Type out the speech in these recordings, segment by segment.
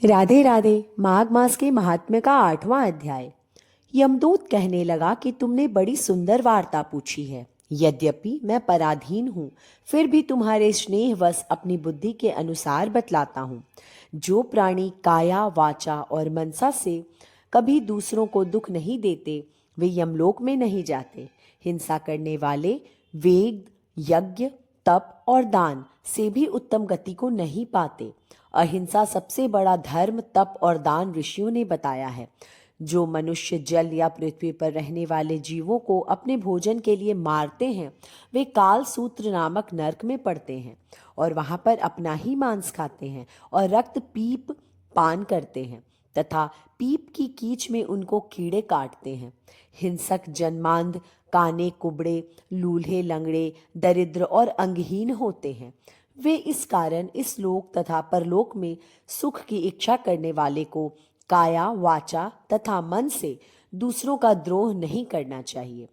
राधे राधे। माघ मास के महात्म्य का 8वां अध्याय। यमदूत कहने लगा कि तुमने बड़ी सुंदर वार्ता पूछी है। यद्यपि मैं पराधीन हूँ, फिर भी तुम्हारे स्नेहवश अपनी बुद्धि के अनुसार बतलाता हूँ। जो प्राणी काया वाचा और मनसा से कभी दूसरों को दुख नहीं देते, वे यमलोक में नहीं जाते। हिंसा करने वाले वेद, यज्ञ, तप और दान से भी उत्तम गति को नहीं पाते। अहिंसा सबसे बड़ा धर्म, तप और दान ऋषियों ने बताया है। जो मनुष्य जल या पृथ्वी पर रहने वाले जीवों को अपने भोजन के लिए मारते हैं, वे काल सूत्र नामक नरक में पड़ते हैं और वहां पर अपना ही मांस खाते हैं और रक्त पीप पान करते हैं तथा पीप की कीच में उनको कीड़े काटते हैं। हिंसक जन्मांध, काने कुबड़े, लूल्हे लंगड़े, दरिद्र और अंगहीन होते हैं। वे इस कारण इस लोक तथा परलोक में सुख की इच्छा करने वाले को काया वाचा तथा मन से दूसरों का द्रोह नहीं करना चाहिए।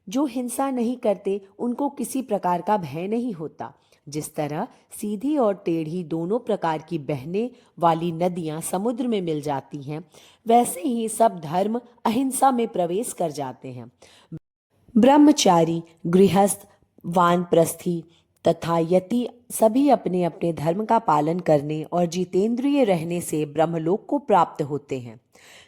जो हिंसा नहीं करते, उनको किसी प्रकार का भय नहीं होता। जिस तरह सीधी और टेढ़ी दोनों प्रकार की बहने वाली नदियां समुद्र में मिल जाती हैं, वैसे ही सब धर्म अहिंसा में प्रवेश कर जाते हैं। ब्रह्मचारी, गृहस्थ, वानप्रस्थी तथा यति सभी अपने अपने धर्म का पालन करने और जितेंद्रिय रहने से ब्रह्मलोक को प्राप्त होते हैं।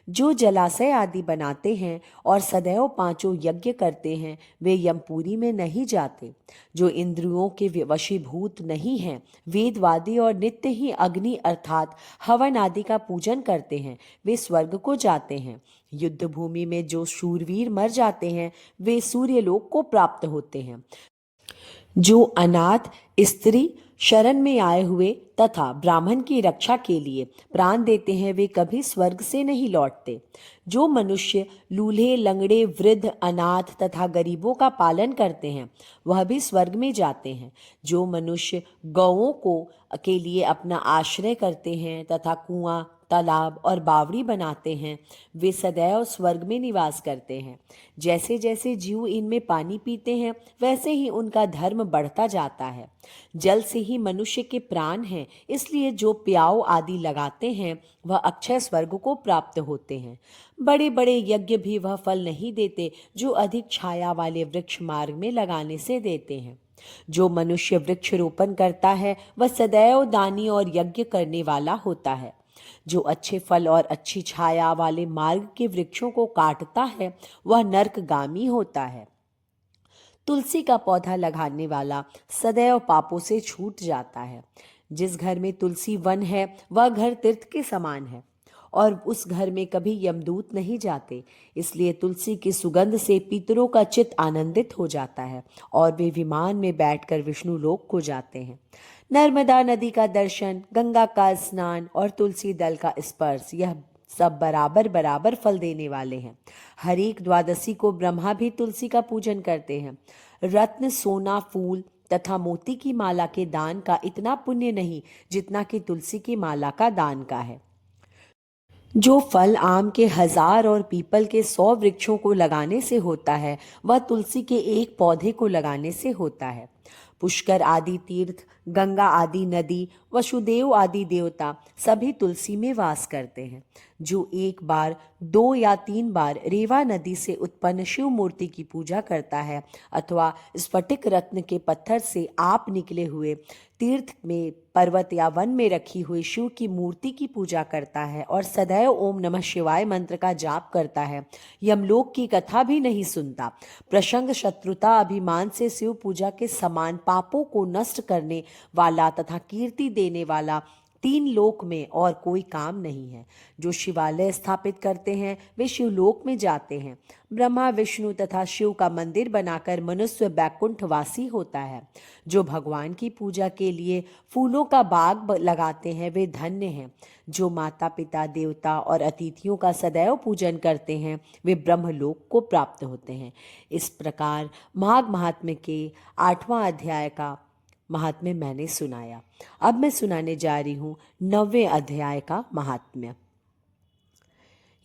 जो जलाशय आदि बनाते हैं और सदैव पांचों यज्ञ करते हैं, वे यमपुरी में नहीं जाते। जो इंद्रियों के वशीभूत नहीं हैं, वेदवादी और नित्य ही अग्नि अर्थात हवन आदि का पूजन करते हैं, वे स्वर्ग को जाते हैं। युद्ध भूमि में जो शूरवीर मर जाते हैं, वे सूर्यलोक को प्राप्त होते हैं। जो अनाथ, स्त्री, शरण में आए हुए तथा ब्राह्मण की रक्षा के लिए प्राण देते हैं, वे कभी स्वर्ग से नहीं लौटते। जो मनुष्य लूल्हे लंगड़े, वृद्ध, अनाथ तथा गरीबों का पालन करते हैं, वह भी स्वर्ग में जाते हैं। जो मनुष्य गौओं को के लिए अपना आश्रय करते हैं तथा कुआं, तालाब और बावड़ी बनाते हैं, वे सदैव स्वर्ग में निवास करते हैं। जैसे जैसे जीव इनमें पानी पीते हैं, वैसे ही उनका धर्म बढ़ता जाता है। जल से ही मनुष्य के प्राण हैं, इसलिए जो प्याऊ आदि लगाते हैं, वह अक्षय स्वर्ग को प्राप्त होते हैं। बड़े बड़े यज्ञ भी वह फल नहीं देते जो अधिक छाया वाले वृक्ष मार्ग में लगाने से देते हैं। जो मनुष्य वृक्ष रोपण करता है, वह सदैव दानी और यज्ञ करने वाला होता है। जो अच्छे फल और अच्छी छाया वाले मार्ग के वृक्षों को काटता है, वह नरकगामी होता है। तुलसी का पौधा लगाने वाला सदैव पापों से छूट जाता है। जिस घर में तुलसी वन है, वह घर तीर्थ के समान है और उस घर में कभी यमदूत नहीं जाते। इसलिए तुलसी की सुगंध से पितरों का चित्त आनंदित हो जाता है और वे विमान में बैठकर विष्णु लोक को जाते हैं। नर्मदा नदी का दर्शन, गंगा का स्नान और तुलसी दल का स्पर्श, यह सब बराबर बराबर फल देने वाले हैं। हर एक द्वादशी को ब्रह्मा भी तुलसी का पूजन करते हैं। रत्न, सोना, फूल तथा मोती की माला के दान का इतना पुण्य नहीं जितना कि तुलसी की माला का दान का है। जो फल आम के 1000 और पीपल के 100 वृक्षों को लगाने से होता है, वह तुलसी के एक पौधे को लगाने से होता है। पुष्कर आदि तीर्थ, गंगा आदि नदी, वसुदेव आदि देवता सभी तुलसी में वास करते हैं। जो एक बार, 2 या 3 बार रेवा नदी से उत्पन्न शिव मूर्ति की पूजा करता है अथवा स्फटिक रत्न के पत्थर से आप निकले हुए तीर्थ में, पर्वत या वन में रखी हुई शिव की मूर्ति की पूजा करता है और सदैव ओम नमः शिवाय मंत्र का जाप करता है, यमलोक की कथा भी नहीं सुनता, प्रसंग, शत्रुता, अभिमान से शिव पूजा के समान पापों को नष्ट करने वाला तथा कीर्ति देने वाला 3 लोक में और कोई काम नहीं है। जो शिवालय स्थापित करते हैं, वे शिवलोक में जाते हैं। ब्रह्मा, विष्णु तथा शिव का मंदिर बनाकर मनुष्य बैकुंठवासी होता है। जो भगवान की पूजा के लिए फूलों का बाग लगाते हैं, वे धन्य हैं। जो माता पिता, देवता और अतिथियों का सदैव पूजन करते हैं, वे ब्रह्मलोक को प्राप्त होते हैं। इस प्रकार माघ महात्म्य के 8वां अध्याय का महात्म्य मैंने सुनाया। अब मैं सुनाने जा रही हूं 9वें अध्याय का महात्म्य।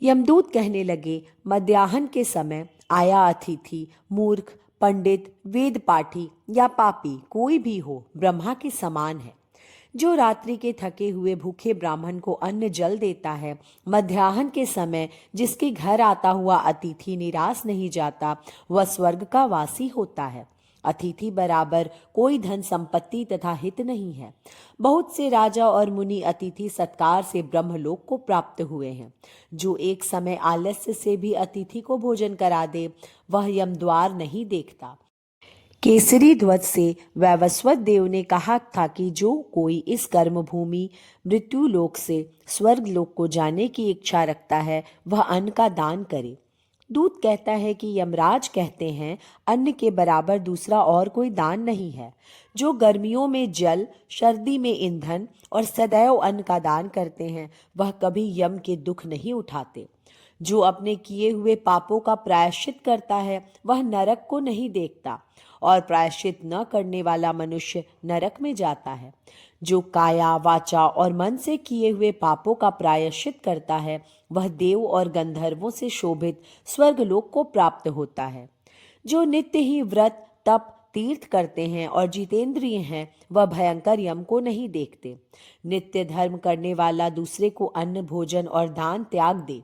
यमदूत कहने लगे, मध्याह्न के समय आया अतिथि, मूर्ख, पंडित, वेद पाठी या पापी कोई भी हो, ब्रह्मा के समान है। जो रात्रि के थके हुए भूखे ब्राह्मण को अन्न जल देता है, मध्याह्न के समय जिसके घर आता हुआ अतिथि निराश नहीं जाता, वह स्वर्ग का वासी होता है। अतिथि बराबर कोई धन संपत्ति तथा हित नहीं है। बहुत से राजा और मुनि अतिथि सत्कार से ब्रह्मलोक को प्राप्त हुए हैं। जो एक समय आलस्य से भी अतिथि को भोजन करा दे, वह यमद्वार नहीं देखता। केसरी ध्वज से वैवस्वत देव ने कहा था कि जो कोई इस कर्म भूमि मृत्यु लोक से स्वर्ग लोक को जाने की इच्छा रखता है, वह अन्न का दान करे। दूत कहता है कि यमराज कहते हैं, अन्न के बराबर दूसरा और कोई दान नहीं है। जो गर्मियों में जल, सर्दी में ईंधन और सदैव अन्न का दान करते हैं, वह कभी यम के दुख नहीं उठाते। जो अपने किए हुए पापों का प्रायश्चित करता है, वह नरक को नहीं देखता, और प्रायश्चित न करने वाला मनुष्य नरक में जाता है। जो काया, वाचा और मन से किए हुए पापों का प्रायश्चित करता है, वह देव और गंधर्वों से शोभित स्वर्गलोक को प्राप्त होता है। जो नित्य ही व्रत, तप, तीर्थ करते हैं और जितेंद्रिय हैं, वह भयंकर यम को नहीं देखते। नित्य धर्म करने वाला दूसरे को अन्न, भोजन और दान त्याग दे।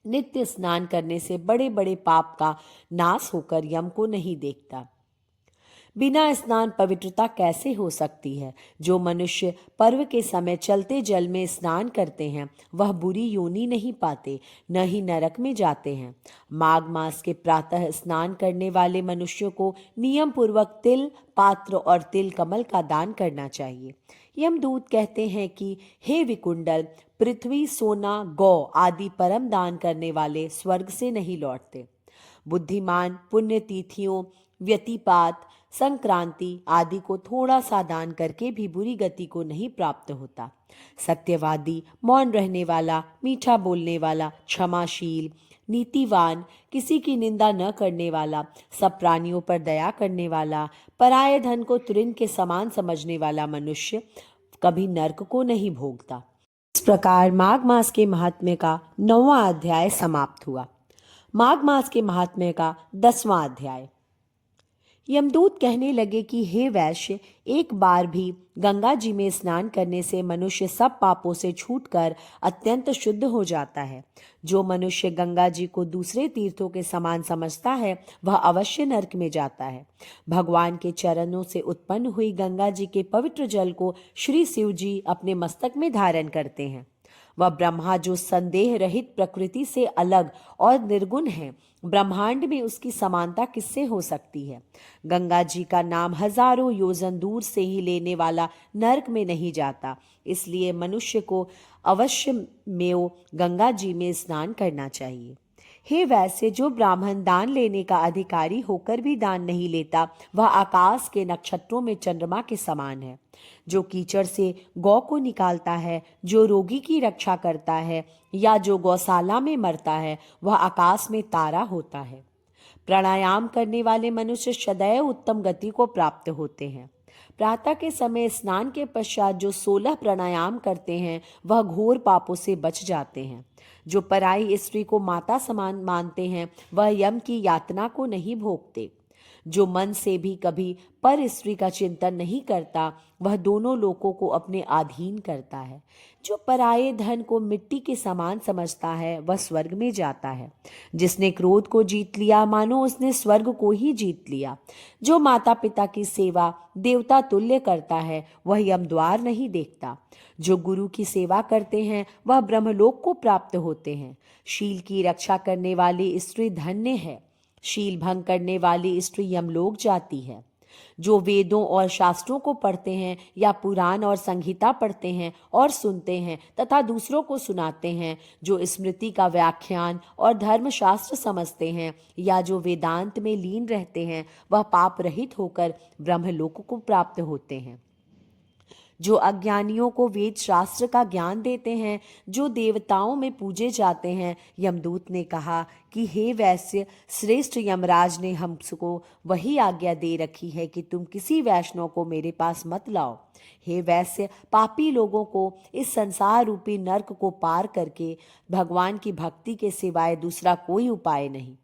नित्य स्नान करने से बड़े बड़े पाप का नाश होकर यम को नहीं देखता। बिना स्नान पवित्रता कैसे हो सकती है? जो मनुष्य पर्व के समय चलते जल में स्नान करते हैं, वह बुरी योनि नहीं पाते, न ही नरक में जाते हैं। माघ मास के प्रातः स्नान करने वाले मनुष्यों को नियम पूर्वक तिल पात्र और तिल कमल का दान करना चाहिए। यमदूत कहते हैं कि हे विकुंडल, पृथ्वी, सोना, गौ आदि परम दान करने वाले स्वर्ग से नहीं लौटते। बुद्धिमान पुण्यतिथियों, व्यतिपात, संक्रांति आदि को थोड़ा सा दान करके भी बुरी गति को नहीं प्राप्त होता। सत्यवादी, मौन रहने वाला, मीठा बोलने वाला, क्षमाशील, नीतिवान, किसी की निंदा न करने वाला, सब प्राणियों पर दया करने वाला, पराये धन को तृण के समान समझने वाला मनुष्य कभी नर्क को नहीं भोगता। इस प्रकार माघ मास के महात्म्य का 9वां अध्याय समाप्त हुआ। माघ मास के महात्म्य का 10वां अध्याय। यमदूत कहने लगे कि हे वैश्य, एक बार भी गंगा जी में स्नान करने से मनुष्य सब पापों से छूटकर अत्यंत शुद्ध हो जाता है। जो मनुष्य गंगा जी को दूसरे तीर्थों के समान समझता है, वह अवश्य नरक में जाता है। भगवान के चरणों से उत्पन्न हुई गंगा जी के पवित्र जल को श्री शिव जी अपने मस्तक में धारण करते हैं। वह ब्रह्मा जो संदेह रहित प्रकृति से अलग और निर्गुण है, ब्रह्मांड में उसकी समानता किससे हो सकती है? गंगा जी का नाम हजारों योजन दूर से ही लेने वाला नरक में नहीं जाता, इसलिए मनुष्य को अवश्य में गंगा जी में स्नान करना चाहिए। हे वैसे, जो ब्राह्मण दान लेने का अधिकारी होकर भी दान नहीं लेता, वह आकाश के नक्षत्रों में चंद्रमा के समान है। जो कीचड़ से गौ को निकालता है, जो रोगी की रक्षा करता है, या जो गौशाला में मरता है, वह आकाश में तारा होता है। प्राणायाम करने वाले मनुष्य सदैव उत्तम गति को प्राप्त होते हैं। प्रातः के समय स्नान के पश्चात जो 16 प्राणायाम करते हैं, वह घोर पापों से बच जाते हैं। जो पराई स्त्री को माता समान मानते हैं, वह यम की यातना को नहीं भोगते। जो मन से भी कभी पर स्त्री का चिंतन नहीं करता, वह दोनों लोकों को अपने अधीन करता है। जो पराये धन को मिट्टी के समान समझता है, वह स्वर्ग में जाता है। जिसने क्रोध को जीत लिया, मानो उसने स्वर्ग को ही जीत लिया। जो माता पिता की सेवा देवता तुल्य करता है, वह यमद्वार नहीं देखता। जो गुरु की सेवा करते हैं, वह ब्रह्मलोक को प्राप्त होते हैं। शील की रक्षा करने वाली स्त्री धन्य है। शील भंग करने वाली स्त्री यमलोक जाती है। जो वेदों और शास्त्रों को पढ़ते हैं, या पुराण और संहिता पढ़ते हैं और सुनते हैं तथा दूसरों को सुनाते हैं, जो स्मृति का व्याख्यान और धर्मशास्त्र समझते हैं, या जो वेदांत में लीन रहते हैं, वह पाप रहित होकर ब्रह्मलोक को प्राप्त होते हैं। जो अज्ञानियों को वेद शास्त्र का ज्ञान देते हैं, जो देवताओं में पूजे जाते हैं, यमदूत ने कहा कि हे वैश्य, श्रेष्ठ यमराज ने हमको वही आज्ञा दे रखी है कि तुम किसी वैष्णव को मेरे पास मत लाओ। हे वैश्य, पापी लोगों को इस संसार रूपी नर्क को पार करके भगवान की भक्ति के सिवाय दूसरा कोई उपाय नहीं।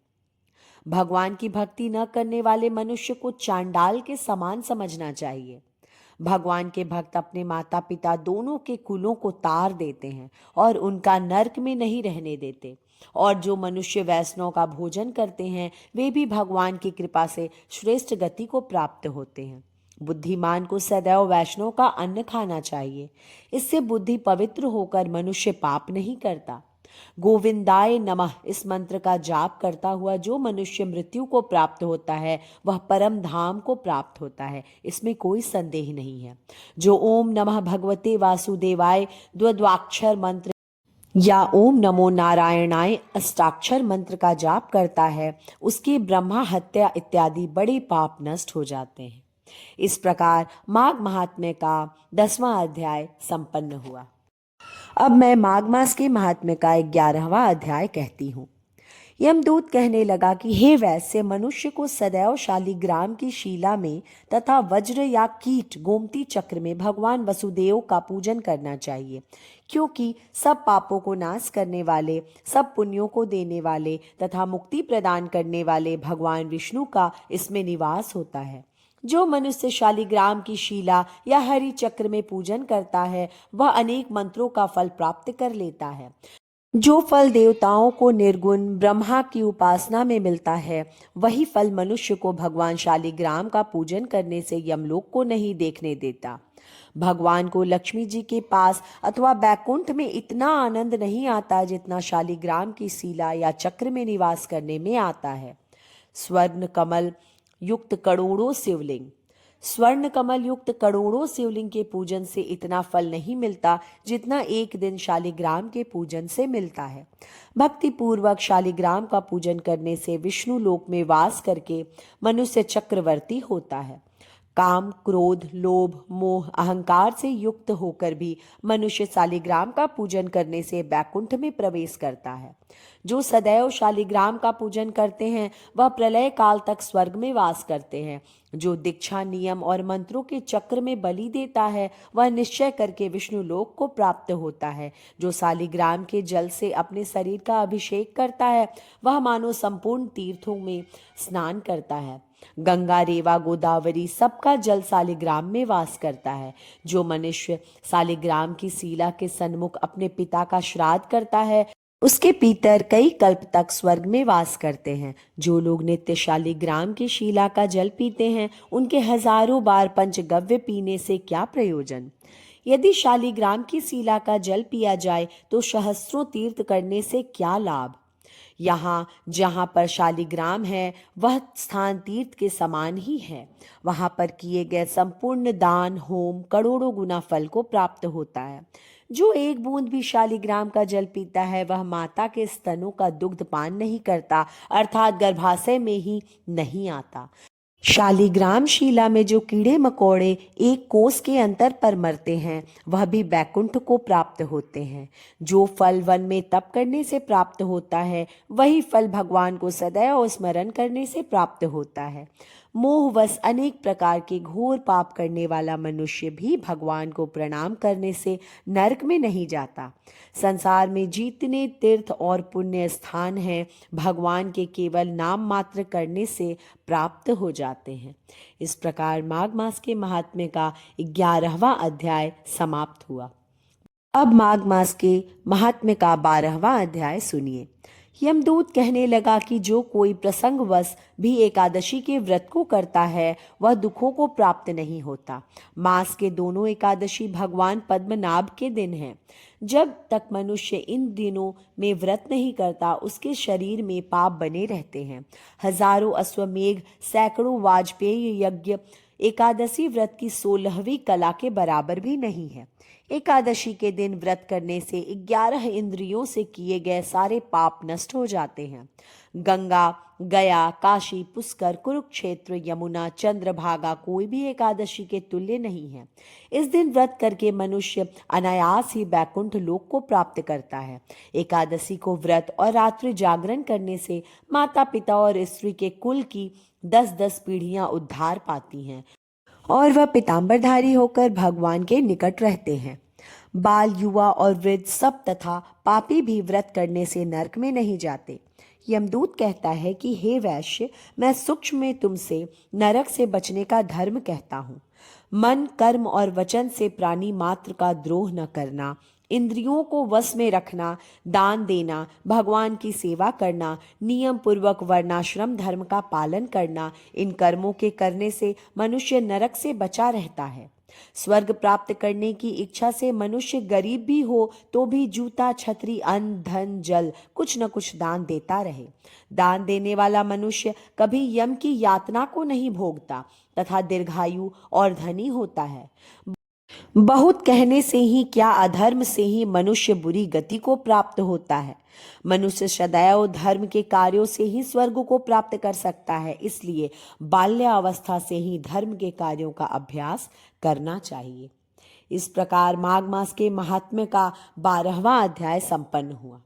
भगवान की भक्ति न करने वाले मनुष्य को चांडाल के समान समझना चाहिए। भगवान के भक्त अपने माता पिता दोनों के कुलों को तार देते हैं और उनका नरक में नहीं रहने देते। और जो मनुष्य वैष्णव का भोजन करते हैं वे भी भगवान की कृपा से श्रेष्ठ गति को प्राप्त होते हैं। बुद्धिमान को सदैव वैष्णव का अन्न खाना चाहिए। इससे बुद्धि पवित्र होकर मनुष्य पाप नहीं करता। गोविंदाय नमः इस मंत्र का जाप करता हुआ जो मनुष्य मृत्यु को प्राप्त होता है वह परम धाम को प्राप्त होता है, इसमें कोई संदेह नहीं है। जो ओम नमः भगवते वासुदेवाय द्वद्वाक्षर मंत्र या ओम नमो नारायणाय अष्टाक्षर मंत्र का जाप करता है उसकी ब्रह्मा हत्या इत्यादि बड़े पाप नष्ट हो जाते हैं। इस प्रकार माघ महात्म्य का 10वां अध्याय संपन्न हुआ। अब मैं माघ मास के महात्म्य का 11वां अध्याय कहती हूँ। यमदूत कहने लगा कि हे वैश्य, मनुष्य को सदैव शालिग्राम की शिला में तथा वज्र या कीट गोमती चक्र में भगवान वसुदेव का पूजन करना चाहिए, क्योंकि सब पापों को नाश करने वाले, सब पुण्यों को देने वाले तथा मुक्ति प्रदान करने वाले भगवान विष्णु का इसमें निवास होता है। जो मनुष्य शालिग्राम की शिला या हरि चक्र में पूजन करता है वह अनेक मंत्रों का फल प्राप्त कर लेता है। जो फल देवताओं को निर्गुण ब्रह्मा की उपासना में मिलता है वही फल मनुष्य को भगवान शालिग्राम का पूजन करने से यमलोक को नहीं देखने देता। भगवान को लक्ष्मी जी के पास अथवा बैकुंठ में इतना आनंद नहीं आता जितना शालिग्राम की शिला या चक्र में निवास करने में आता है। स्वर्ण कमल युक्त करोड़ों शिवलिंग के पूजन से इतना फल नहीं मिलता जितना एक दिन शालिग्राम के पूजन से मिलता है। भक्ति पूर्वक शालिग्राम का पूजन करने से विष्णु लोक में वास करके मनुष्य चक्रवर्ती होता है। काम, क्रोध, लोभ, मोह, अहंकार से युक्त होकर भी मनुष्य शालिग्राम का पूजन करने से बैकुंठ में प्रवेश करता है। जो सदैव शालिग्राम का पूजन करते हैं वह प्रलय काल तक स्वर्ग में वास करते हैं। जो दीक्षा, नियम और मंत्रों के चक्र में बलि देता है वह निश्चय करके विष्णु लोक को प्राप्त होता है। जो शालिग्राम के जल से अपने शरीर का अभिषेक करता है वह मानो संपूर्ण तीर्थों में स्नान करता है। गंगा, रेवा, गोदावरी सबका जल शालिग्राम में वास करता है। जो मनुष्य शालिग्राम की शिला के सन्मुख अपने पिता का श्राद्ध करता है उसके पितर कई कल्प तक स्वर्ग में वास करते हैं। जो लोग नित्य शालिग्राम की शिला का जल पीते हैं उनके हजारों बार पंचगव्य पीने से क्या प्रयोजन। यदि शालिग्राम की शिला का जल पिया जाए तो सहस्त्रों तीर्थ करने से क्या लाभ। यहाँ जहाँ पर शालिग्राम है वह स्थान तीर्थ के समान ही है। वहाँ पर किए गए संपूर्ण दान होम करोड़ों गुना फल को प्राप्त होता है। जो एक बूंद भी शालिग्राम का जल पीता है वह माता के स्तनों का दुग्ध पान नहीं करता, अर्थात गर्भाशय में ही नहीं आता। शालिग्राम शिला में जो कीड़े मकोड़े एक कोस के अंतर पर मरते हैं वह भी बैकुंठ को प्राप्त होते हैं। जो फल वन में तप करने से प्राप्त होता है वही फल भगवान को सदैव स्मरण करने से प्राप्त होता है। मोहवश अनेक प्रकार के घोर पाप करने वाला मनुष्य भी भगवान को प्रणाम करने से नरक में नहीं जाता। संसार में जितने तीर्थ और पुण्य स्थान हैं भगवान के केवल नाम मात्र करने से प्राप्त हो जाते हैं। इस प्रकार माघ मास के महात्म्य का 11वां अध्याय समाप्त हुआ। अब माघ मास के महात्म्य का 12वां अध्याय सुनिए। यमदूत कहने लगा कि जो कोई प्रसंगवश भी एकादशी के व्रत को करता है वह दुखों को प्राप्त नहीं होता। मास के दोनों एकादशी भगवान पद्मनाभ के दिन हैं। जब तक मनुष्य इन दिनों में व्रत नहीं करता उसके शरीर में पाप बने रहते हैं। हजारों अश्वमेघ, सैकड़ों वाजपेयी यज्ञ एकादशी व्रत की 16वीं कला के बराबर भी नहीं है। एकादशी के दिन व्रत करने से 11 इंद्रियों से किए गए सारे पाप नष्ट हो जाते हैं। गंगा, गया, काशी, पुष्कर, कुरुक्षेत्र, यमुना, चंद्रभागा कोई भी एकादशी के तुल्य नहीं है। इस दिन व्रत करके मनुष्य अनायास ही बैकुंठ लोक को प्राप्त करता है। एकादशी को व्रत और रात्रि जागरण करने से माता पिता और स्त्री के कुल की 10-10 पीढ़ियां उद्धार पाती हैं और वह पीतांबरधारी होकर भगवान के निकट रहते हैं। बाल, युवा और वृद्ध सब तथा पापी भी व्रत करने से नरक में नहीं जाते। यमदूत कहता है कि हे वैश्य, मैं सूक्ष्म में तुमसे नरक से बचने का धर्म कहता हूँ। मन, कर्म और वचन से प्राणी मात्र का द्रोह न करना, इंद्रियों को वश में रखना, दान देना, भगवान की सेवा करना, नियम पूर्वक वर्णाश्रम धर्म का पालन करना, इन कर्मों के करने से मनुष्य नरक से बचा रहता है। स्वर्ग प्राप्त करने की इच्छा से मनुष्य गरीब भी हो तो भी जूता, छतरी, अन्न, धन, जल कुछ न कुछ दान देता रहे। दान देने वाला मनुष्य कभी यम की यातना को नहीं भोगता तथा दीर्घायु और धनी होता है। बहुत कहने से ही क्या, अधर्म से ही मनुष्य बुरी गति को प्राप्त होता है। मनुष्य सदैव धर्म के कार्यों से ही स्वर्ग को प्राप्त कर सकता है, इसलिए बाल्यावस्था से ही धर्म के कार्यों का अभ्यास करना चाहिए। इस प्रकार माघ मास के महात्म्य का 12वां अध्याय संपन्न हुआ।